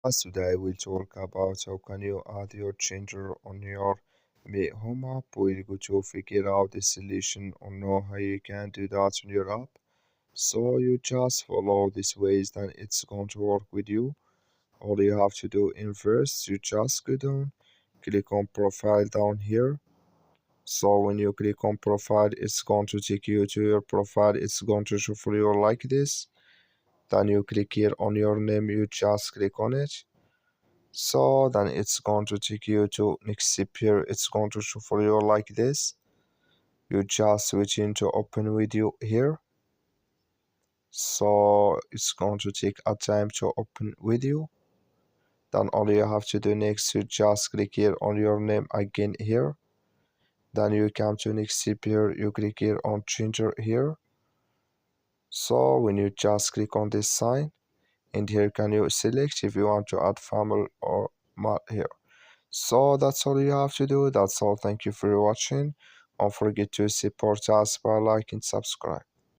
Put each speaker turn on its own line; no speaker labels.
Today we'll talk about how can you add your changer on your home app. We're going to figure out the solution or know how you can do that on your app. So you just follow these ways, then it's going to work with you. All you have to do in first, you just go down, click on profile down here. So when you click on profile, it's going to take you to your profile. It's going to show for you like this. Then you click here on your name, you just click on it. So then it's going to take you to next step here. It's going to show for you like this. You just switch into open video here. So it's going to take a time to open video. Then all you have to do next, you just click here on your name again here. Then you come to next step here, you click here on changer here. So when you just click on this sign, and here can you select if you want to add family or not here. So that's all you have to do. That's all. Thank you for watching. Don't forget to support us by liking and subscribe.